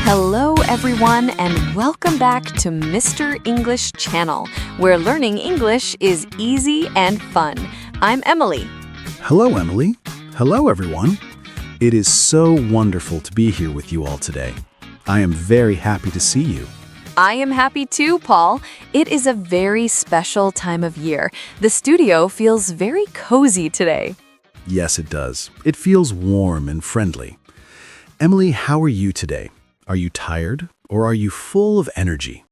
Hello, everyone, and welcome back to Mr. English Channel, where learning English is easy and fun. I'm Emily. Hello, Emily. Hello, everyone. It is so wonderful to be here with you all today. I am very happy to see you. I am happy too, Paul. It is a very special time of year. The studio feels very cozy today. Yes, it does. It feels warm and friendly. Emily, how are you today? Are you tired or are you full of energy?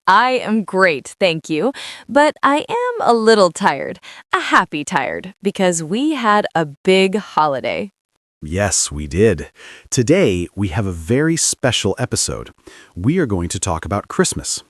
I am great, thank you. But I am a little tired, a happy tired, because we had a big holiday. Yes, we did. Today, we have a very special episode. We are going to talk about Christmas.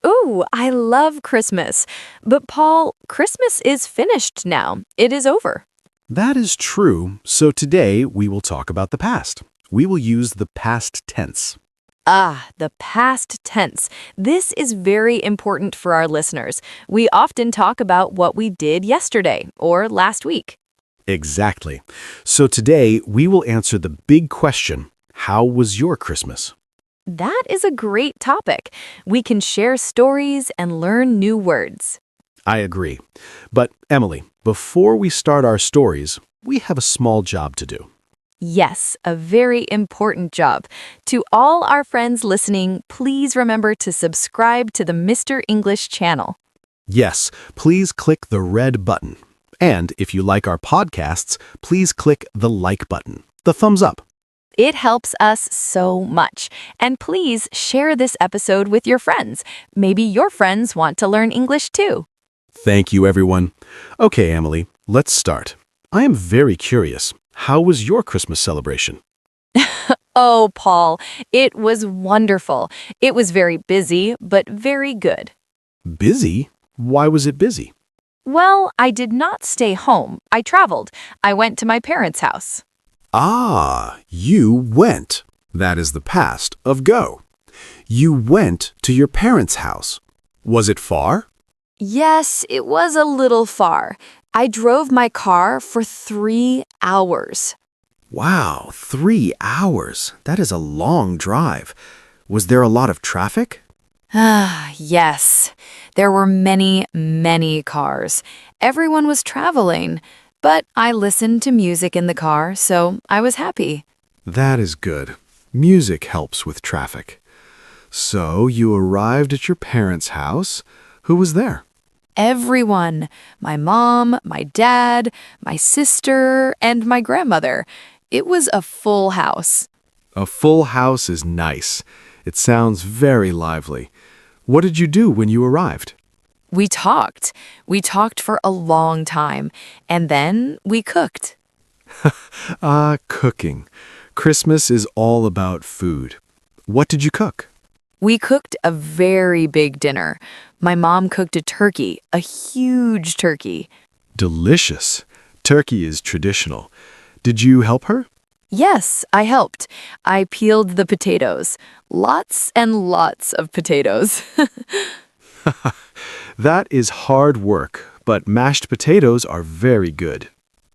Ooh, I love Christmas. But Paul, Christmas is finished now. It is over. That is true. So today, we will talk about the past. We will use the past tense. Ah, the past tense. This is very important for our listeners. We often talk about what we did yesterday or last week. Exactly. So today, we will answer the big question, how was your Christmas? That is a great topic. We can share stories and learn new words. I agree. But Emily, before we start our stories, we have a small job to do. Yes, a very important job. To all our friends listening, please remember to subscribe to the Mr. English channel. Yes, please click the red button. And if you like our podcasts, please click the like button, the thumbs up. It helps us so much. And please share this episode with your friends. Maybe your friends want to learn English too. Thank you, everyone. Okay, Emily, let's start. I am very curious. How was your Christmas celebration? Oh, Paul, it was wonderful. It was very busy, but very good. Busy? Why was it busy? Well, I did not stay home. I traveled. I went to my parents' house. Ah, you went. That is the past of go. You went to your parents' house. Was it far? Yes, it was a little far. I drove my car for 3 hours. Wow, 3 hours. That is a long drive. Was there a lot of traffic? Ah, yes. There were many, many cars. Everyone was traveling. But I listened to music in the car, so I was happy. That is good. Music helps with traffic. So you arrived at your parents' house. Who was there? Everyone. My mom, my dad, my sister, and my grandmother. It was a full house. A full house is nice. It sounds very lively. What did you do when you arrived? We talked. We talked for a long time. And then we cooked. Cooking. Christmas is all about food. What did you cook? We cooked a very big dinner. My mom cooked a turkey, a huge turkey. Delicious. Turkey is traditional. Did you help her? Yes, I helped. I peeled the potatoes. Lots and lots of potatoes. That is hard work, but mashed potatoes are very good.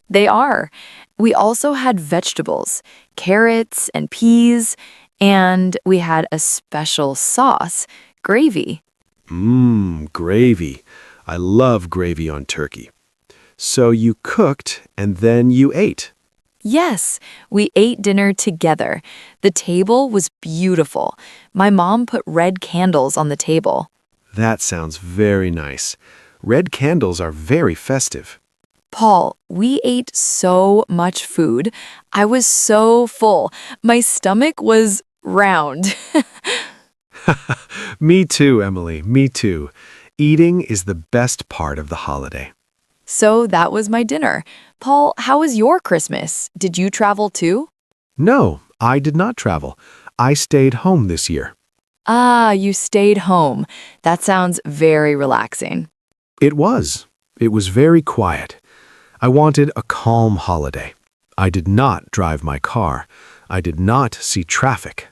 They are. We also had vegetables, carrots and peas, and we had a special sauce, gravy. Gravy. I love gravy on turkey. So you cooked and then you ate. Yes, we ate dinner together. The table was beautiful. My mom put red candles on the table. That sounds very nice. Red candles are very festive. Paul, we ate so much food. I was so full. My stomach was round. Me too, Emily. Me too. Eating is the best part of the holiday. So that was my dinner. Paul, how was your Christmas? Did you travel too? No, I did not travel. I stayed home this year. Ah, you stayed home. That sounds very relaxing. It was. It was very quiet. I wanted a calm holiday. I did not drive my car. I did not see traffic.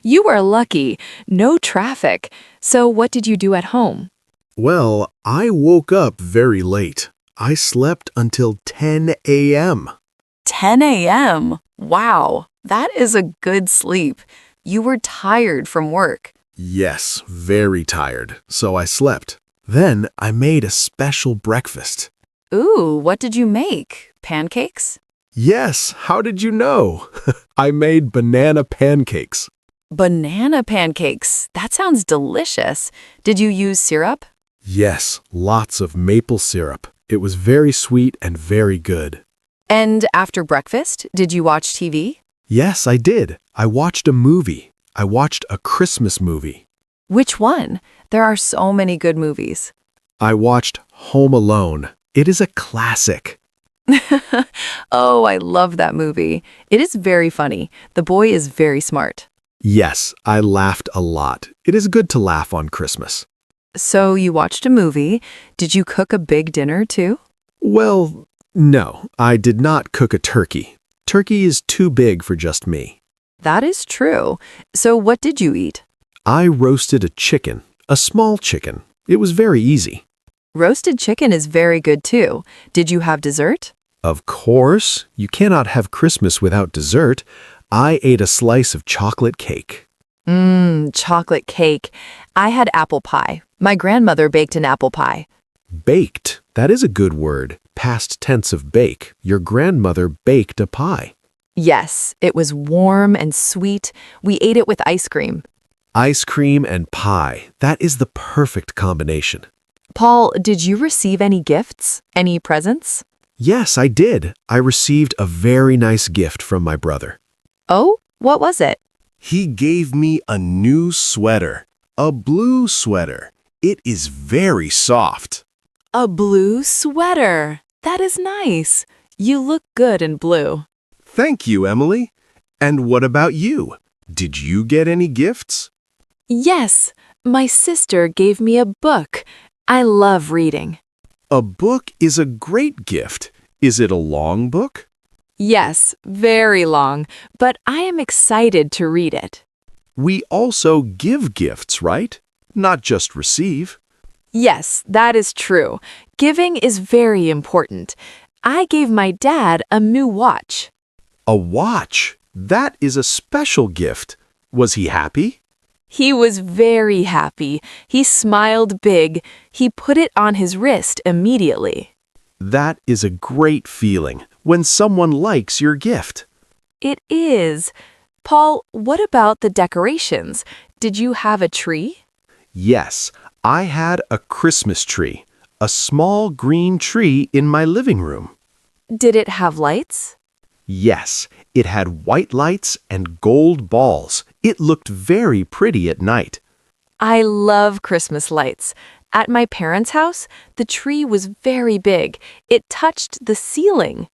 You were lucky. No traffic. So what did you do at home? Well, I woke up very late. I slept until 10 a.m. 10 a.m. Wow. That is a good sleep. You were tired from work. Yes, very tired, so I slept. Then I made a special breakfast. Ooh, what did you make? Pancakes? Yes, how did you know? I made banana pancakes. Banana pancakes. That sounds delicious. Did you use syrup? Yes, lots of maple syrup. It was very sweet and very good. And after breakfast, did you watch TV? Yes, I did. I watched a movie. I watched a Christmas movie. Which one? There are so many good movies. I watched Home Alone. It is a classic. Oh, I love that movie. It is very funny. The boy is very smart. Yes, I laughed a lot. It is good to laugh on Christmas. So you watched a movie. Did you cook a big dinner too? Well, no, I did not cook a turkey. Turkey is too big for just me. That is true. So what did you eat? I roasted a chicken, a small chicken. It was very easy. Roasted chicken is very good too. Did you have dessert? Of course, you cannot have Christmas without dessert. I ate a slice of chocolate cake. Chocolate cake. I had apple pie. My grandmother baked an apple pie. Baked, that is a good word. Past tense of bake. Your grandmother baked a pie. Yes, it was warm and sweet. We ate it with ice cream. Ice cream and pie, that is the perfect combination. Paul, did you receive any gifts? Any presents? Yes, I did. I received a very nice gift from my brother. Oh, what was it? He gave me a new sweater, a blue sweater. It is very soft. A blue sweater. That is nice. You look good in blue. Thank you, Emily. And what about you? Did you get any gifts? Yes, my sister gave me a book. I love reading. A book is a great gift. Is it a long book? Yes, very long, but I am excited to read it. We also give gifts, right? Not just receive. Yes, that is true. Giving is very important. I gave my dad a new watch. A watch. That is a special gift. Was he happy? He was very happy. He smiled big. He put it on his wrist immediately. That is a great feeling when someone likes your gift. It is. Paul, what about the decorations? Did you have a tree? Yes, I had a Christmas tree, a small green tree in my living room. Did it have lights? Yes, it had white lights and gold balls. It looked very pretty at night. I love Christmas lights. At my parents' house, the tree was very big. It touched the ceiling.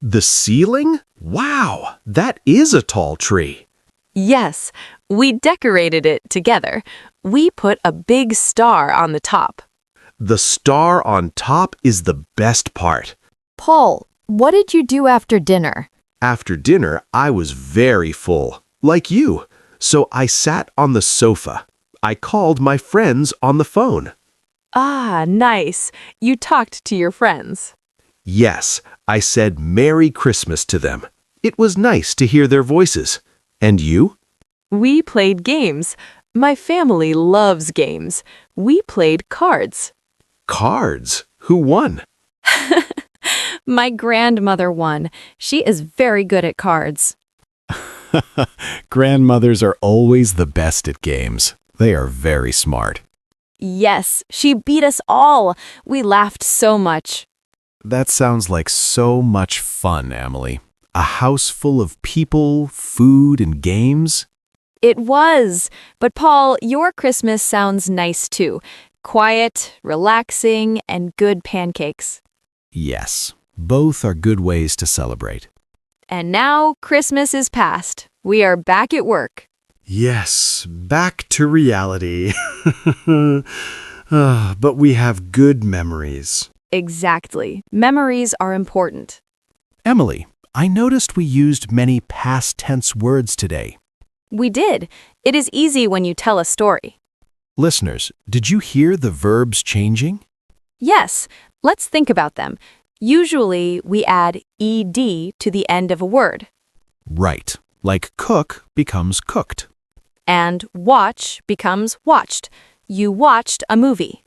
The ceiling? Wow, that is a tall tree. Yes, we decorated it together. We put a big star on the top. The star on top is the best part. Paul, what did you do after dinner? After dinner, I was very full, like you. So I sat on the sofa. I called my friends on the phone. Ah, nice. You talked to your friends. Yes, I said Merry Christmas to them. It was nice to hear their voices. And you? We played games. My family loves games. We played cards. Cards? Who won? My grandmother won. She is very good at cards. Grandmothers are always the best at games. They are very smart. Yes, she beat us all. We laughed so much. That sounds like so much fun, Emily. A house full of people, food, and games? It was. But Paul, your Christmas sounds nice too. Quiet, relaxing, and good pancakes. Yes, both are good ways to celebrate. And now Christmas is past. We are back at work. Yes, back to reality. But we have good memories. Exactly. Memories are important. Emily, I noticed we used many past tense words today. We did. It is easy when you tell a story. Listeners, did you hear the verbs changing? Yes, let's think about them. Usually, we add ed to the end of a word. Right. like cook becomes cooked. And watch becomes watched. You watched a movie.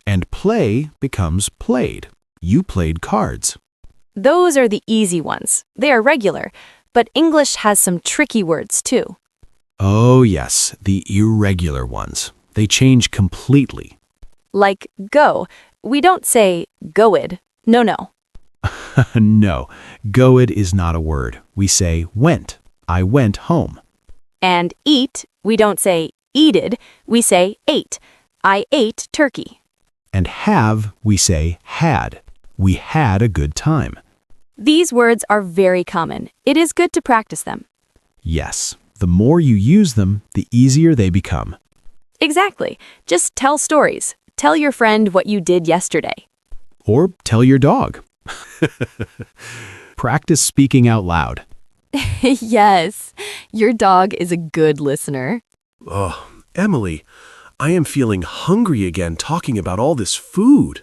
And play becomes played. You played cards. Those are the easy ones. They are regular, but English has some tricky words too. Oh yes, the irregular ones. They change completely. Like go. We don't say goed. No. No, goed is not a word. We say went. I went home. And eat, we don't say eated, we say ate. I ate turkey. And have, we say had. We had a good time. These words are very common. It is good to practice them. Yes, the more you use them, the easier they become. Exactly. Just tell stories. Tell your friend what you did yesterday. Or tell your dog. Practice speaking out loud. Yes, your dog is a good listener. Oh, Emily, I am feeling hungry again talking about all this food.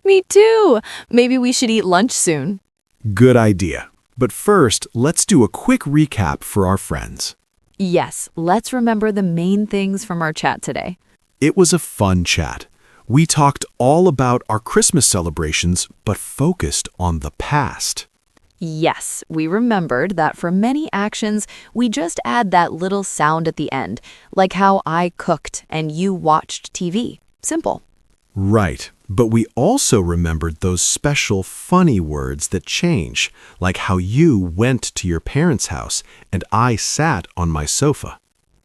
Me too. Maybe we should eat lunch soon. Good idea. But first, let's do a quick recap for our friends. Yes, let's remember the main things from our chat today. It was a fun chat. We talked all about our Christmas celebrations, but focused on the past. Yes, we remembered that for many actions, we just add that little sound at the end, like how I cooked and you watched TV. Simple. Right, but we also remembered those special funny words that change, like how you went to your parents' house and I sat on my sofa.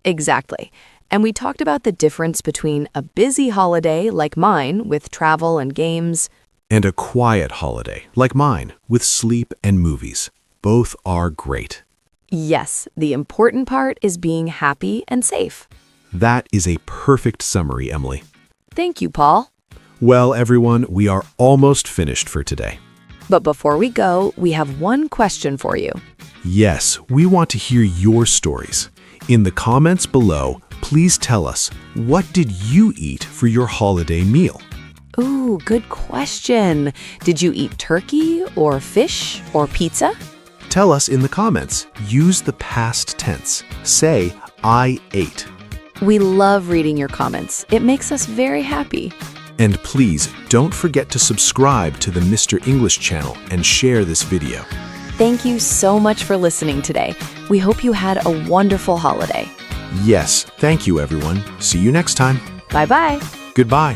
Exactly. And we talked about the difference between a busy holiday like mine with travel and games, And a quiet holiday, like mine, with sleep and movies. Both are great. yes, the important part is being happy and safe. That is a perfect summary, Emily. Thank you, Paul. Well, everyone, we are almost finished for today. But before we go, we have one question for you. Yes, we want to hear your stories. In the comments below, please tell us, what did you eat for your holiday meal? Ooh, good question. Did you eat turkey or fish or pizza? Tell us in the comments. Use the past tense. Say, I ate. We love reading your comments. It makes us very happy. And please don't forget to subscribe to the Mr. English channel and share this video. Thank you so much for listening today. We hope you had a wonderful holiday. Yes, thank you everyone. See you next time. Bye-bye. Goodbye.